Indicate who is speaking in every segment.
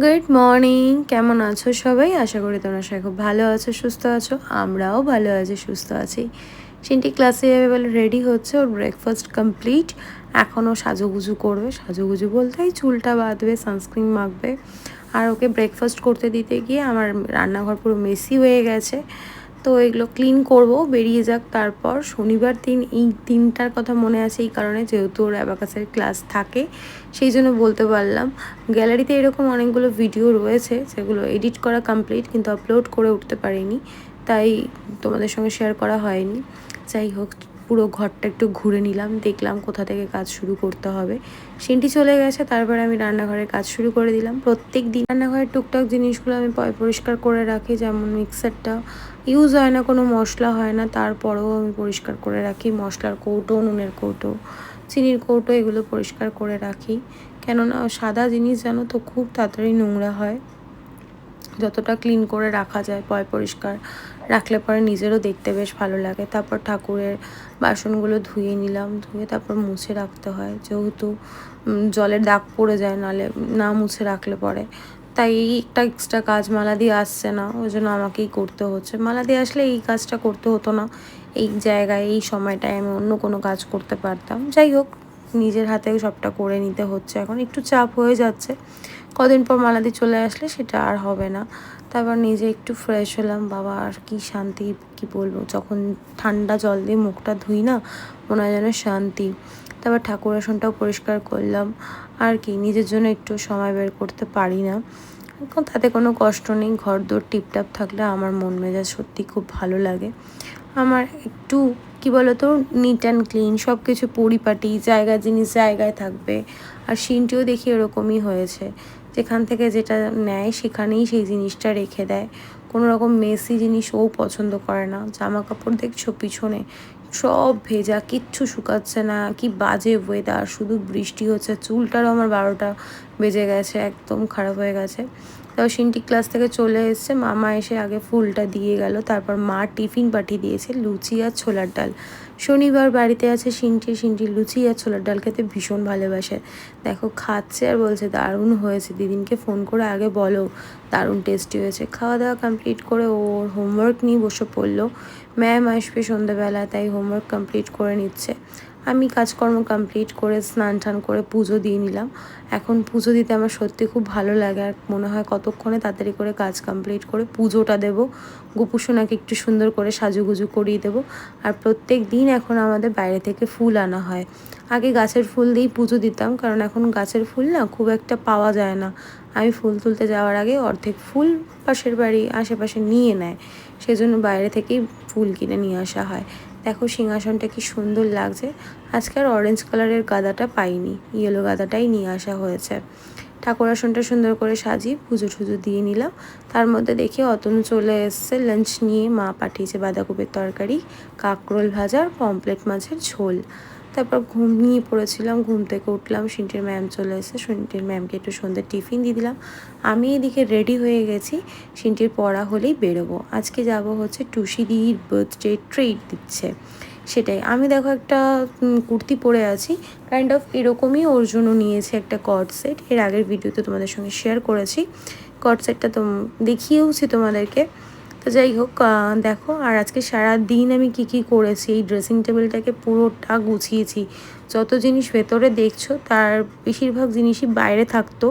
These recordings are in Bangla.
Speaker 1: গুড মর্নিং, কেমন আছো সবাই? আশা করি তোমরা সবাই খুব ভালো আছো, সুস্থ আছো। আমরাও ভালো আছি, সুস্থ আছি। চিন্টি ক্লাসে যাবে বলে রেডি হচ্ছে, ওর ব্রেকফাস্ট কমপ্লিট। এখনও সাজুগুজু করবে, সাজুগুজু বলতে এই চুলটা বাঁধবে, সানস্ক্রিন মাখবে। আর ওকে ব্রেকফাস্ট করতে দিতে গিয়ে আমার রান্নাঘর পুরো মেসি হয়ে গেছে। তো এগুলো ক্লিন করব, বেরিয়ে যাক। তারপর শনিবার দিন, এই দিনটার কথা মনে আছে এই কারণে, যেহেতু ওর অ্যাবাকাসের ক্লাস থাকে, সেই জন্য বলতে পারলাম। গ্যালারিতে এরকম অনেকগুলো ভিডিও রয়েছে যেগুলো এডিট করা কমপ্লিট, কিন্তু আপলোড করে উঠতে পারিনি, তাই তোমাদের সঙ্গে শেয়ার করা হয়নি। যাই হোক, পুরো ঘরটা একটু ঘুরে নিলাম, দেখলাম কোথা থেকে কাজ শুরু করতে হবে। সিনটি চলে গেছে, তারপরে আমি রান্নাঘরের কাজ শুরু করে দিলাম। প্রত্যেক দিন রান্নাঘরের টুকটাক জিনিসগুলো আমি পরিষ্কার করে রাখি, যেমন মিক্সারটা ইউজ হয় না, কোনো মশলা হয় না, তারপরেও আমি পরিষ্কার করে রাখি। মশলার কৌটো, নুনের কৌটো, চিনির কৌটো, এগুলো পরিষ্কার করে রাখি। কেননা সাদা জিনিস জানো তো খুব তাড়াতাড়ি নোংরা হয়। যতটা ক্লিন করে রাখা যায়, পরিষ্কার রাখলে পরে নিজেরও দেখতে বেশ ভালো লাগে। তারপর ঠাকুরের বাসনগুলো ধুয়ে নিলাম, ধুয়ে তারপর মুছে রাখতে হয়, যেহেতু জলের দাগ পড়ে যায় নালে, না মুছে রাখলে পরে। তাই এই একটা এক্সট্রা কাজ মালা দিয়ে আসছে না, ওই জন্য আমাকেই করতে হচ্ছে। মালা দিয়ে আসলে এই কাজটা করতে হতো না, এই জায়গায় এই সময়টায় আমি অন্য কোনো কাজ করতে পারতাম। যাই হোক, নিজের হাতে সবটা করে নিতে হচ্ছে, এখন একটু চাপ হয়ে যাচ্ছে। কদিন পর মালাদি চলে আসলে সেটা আর হবে না। তারপর নিজে একটু ফ্রেশ হলাম। বাবা, আর কি শান্তি, কি বলবো, যখন ঠান্ডা জল দিয়ে মুখটা ধুই না, মনে হয় যেন শান্তি। তারপর ঠাকুর আসনটাও পরিষ্কার করলাম। আর কি, নিজের জন্য একটু সময় বের করতে পারি না, এখন তাতে কোনো কষ্ট নেই। ঘর দোর টিপটাপ থাকলে আমার মন মেজাজ সত্যি খুব ভালো লাগে। আমার একটু কি বলতো, নিট অ্যান্ড ক্লিন, সব কিছু পরিপাটি, জায়গা জিনিস জায়গায় থাকবে। আর সিনটিও দেখি এরকমই হয়েছে, যেখান থেকে যেটা নেয় সেখানেই সেই জিনিসটা রেখে দেয়। কোনো রকম মেসি জিনিস ও পছন্দ করে না। জামা কাপড় দেখছো পিছনে সব ভেজা, কিচ্ছু শুকাচ্ছে না, কি বাজে ওয়েদার, শুধু বৃষ্টি হচ্ছে। চুলটারও আমার 12টা বেজে গেছে, একদম খারাপ হয়ে গেছে। তাও সিনটি ক্লাস থেকে চলে এসছে, মামা এসে আগে ফুলটা দিয়ে গেল, তারপর মা টিফিন পাঠিয়ে দিয়েছে, লুচি আর ছোলার ডাল। শনিবার বাড়িতে আছে সিনটি লুচি আর ছোলার ডাল খেতে ভীষণ ভালোবাসে। দেখো খাচ্ছে আর বলছে দারুণ হয়েছে, দিদিনকে ফোন করে আগে বলো দারুণ টেস্টি হয়েছে। খাওয়া দাওয়া কমপ্লিট করে ওর হোমওয়ার্ক নিয়ে বসে পড়লো। ম্যাম আসবে সন্ধ্যাবেলা, তাই হোমওয়ার্ক কমপ্লিট করে নিচ্ছে। আমি কাজকর্ম কমপ্লিট করে স্নান টান করে পুজো দিয়ে নিলাম। এখন পুজো দিতে আমার সত্যি খুব ভালো লাগে, আর মনে হয় কতক্ষণে তাড়াতাড়ি করে কাজ কমপ্লিট করে পুজোটা দেবো। গোপুসোনাকে একটু সুন্দর করে সাজুগুজু করিয়ে দেবো। আর প্রত্যেক দিন এখন আমাদের বাইরে থেকে ফুল আনা হয়। আগে গাছের ফুল দিয়েই পুজো দিতাম, কারণ এখন গাছের ফুল না খুব একটা পাওয়া যায় না। আমি ফুল তুলতে যাওয়ার আগে অর্ধেক ফুল পাশের বাড়ি আশেপাশে নিয়ে নেয়, সেজন্য বাইরে থেকেই ফুল কিনে নিয়ে আসা হয়। দেখো সিংহাসনটা কি সুন্দর লাগছে। আজকে আর অরেঞ্জ কালারের গাঁদাটা পাইনি, ইয়েলো গাঁদাটাই নিয়ে আসা হয়েছে। ঠাকুর আসনটা সুন্দর করে সাজিয়ে পুজো টুজো দিয়ে নিলাম। তার মধ্যে দেখি অতনু চলে এসছে লাঞ্চ নিয়ে। মা পাঠিয়েছে বাঁধাকপির তরকারি, কাঁকরোল ভাজা আর পমপ্লেট মাছের ঝোল। তারপর ঘুমিয়ে পড়েছিলাম, ঘুম থেকে উঠলাম, সিনটির ম্যাম চলে এসেছে, সিনটির ম্যামকে একটু সন্ধ্যে টিফিন দিয়ে দিলাম। আমি এদিকে রেডি হয়ে গেছি, সিনটির পড়া হলেই বেরোবো। আজকে যাব হচ্ছে টুসিদির বার্থডে ট্রিট দিচ্ছে, সেটাই। আমি দেখো একটা কুর্তি পরে আছি, কাইন্ড অফ এরকমই ওর জন্য নিয়েছে একটা কর্ড সেট। এর আগের ভিডিওতে তোমাদের সঙ্গে শেয়ার করেছি, কর্ড সেটটা তো দেখিয়েওছি তোমাদেরকে। তো যাই হোক, দেখো। আর আজকে সারা দিন আমি কি করেছি, এই ড্রেসিং টেবিলটাকে পুরোটা গুছিয়েছি। যত জিনিস ভেতরে দেখছো তার বেশিরভাগ জিনিসই বাইরে থাকতো।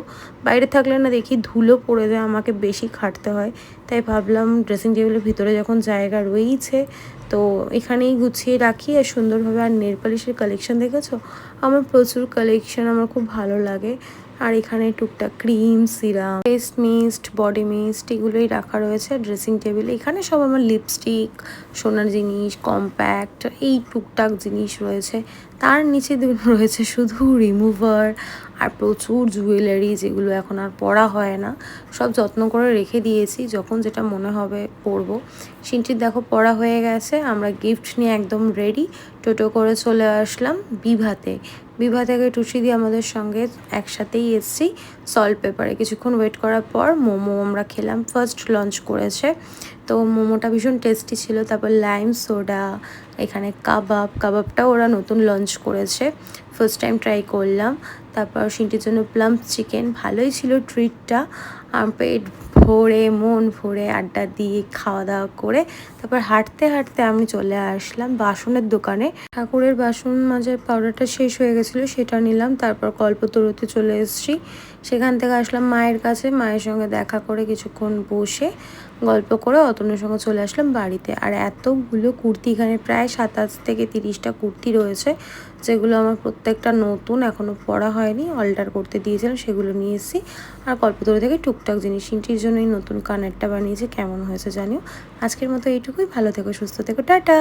Speaker 1: বাইরে থাকলে না দেখি ধুলো পড়ে যায়, আমাকে বেশি খাটতে হয়। তাই ভাবলাম ড্রেসিং টেবিলের ভিতরে যখন জায়গা রয়েইছে, তো এখানেই গুছিয়ে রাখি আর সুন্দরভাবে। আর নেল পালিশের কালেকশন দেখেছো, আমার প্রচুর কালেকশন, আমার খুব ভালো লাগে। আর এখানে টুকটাক cream, serum, face mist, body mist, এগুলোই রাখা রয়েছে ড্রেসিং টেবিলে। এখানে সব আমার লিপস্টিক, সোনার জিনিস, কম্প্যাক্ট, এই টুকটাক জিনিস রয়েছে। তার নিচে রয়েছে শুধু রিমুভার আর প্রচুর জুয়েলারি, যেগুলো এখন আর পরা হয় না। সব যত্ন করে রেখে দিয়েছি, যখন যেটা মনে হবে পরবো। সিনটির দেখো পড়া হয়ে গেছে, আমরা গিফট নিয়ে একদম রেডি। টোটো করে চলে আসলাম বিভাতে। বিভা থেকে টুসি দিয়ে আমাদের সঙ্গে একসাথেই এসছি। সল্ট পেপারে। কিছুক্ষণ ওয়েট করার পর মোমো আমরা খেলাম, ফার্স্ট লঞ্চ করেছে। তো মোমোটা ভীষণ টেস্টি ছিল। তারপর লাইম সোডা, এখানে কাবাবটাও ওরা নতুন লঞ্চ করেছে, ফার্স্ট টাইম ট্রাই করলাম। তারপর সিন্টির জন্য প্লাম্প চিকেন, ভালোই ছিল ট্রিটটা। পেট ভরে মন ভরে আড্ডা দিয়ে খাওয়া দাওয়া করে তারপর হাঁটতে হাঁটতে আমি চলে আসলাম বাসনের দোকানে। ঠাকুরের বাসন মাজার পাউডারটা শেষ হয়ে গেছিলো, সেটা নিলাম। তারপর কল্পতরুতে চলে এসেছি। সেখান থেকে আসলাম মায়ের কাছে, মায়ের সঙ্গে দেখা করে কিছুক্ষণ বসে গল্প করে অতনুর সঙ্গে চলে আসলাম বাড়িতে। আর এতগুলো কুর্তি, এখানে প্রায় 27 থেকে 30টা কুর্তি রয়েছে, যেগুলো আমার প্রত্যেকটা নতুন, এখনও পরা হয়নি, অল্টার করতে দিয়েছিলাম, সেগুলো নিয়ে এসেছি। আর কল্পতরু থেকে টুকটাক জিনিস, সিন্টির জন্য এই নতুন কানেরটা বানিয়েছে, কেমন হয়েছে জানিও। আজকের মতো এইটুকুই, ভালো থেকো, সুস্থ থেকো, টাটা।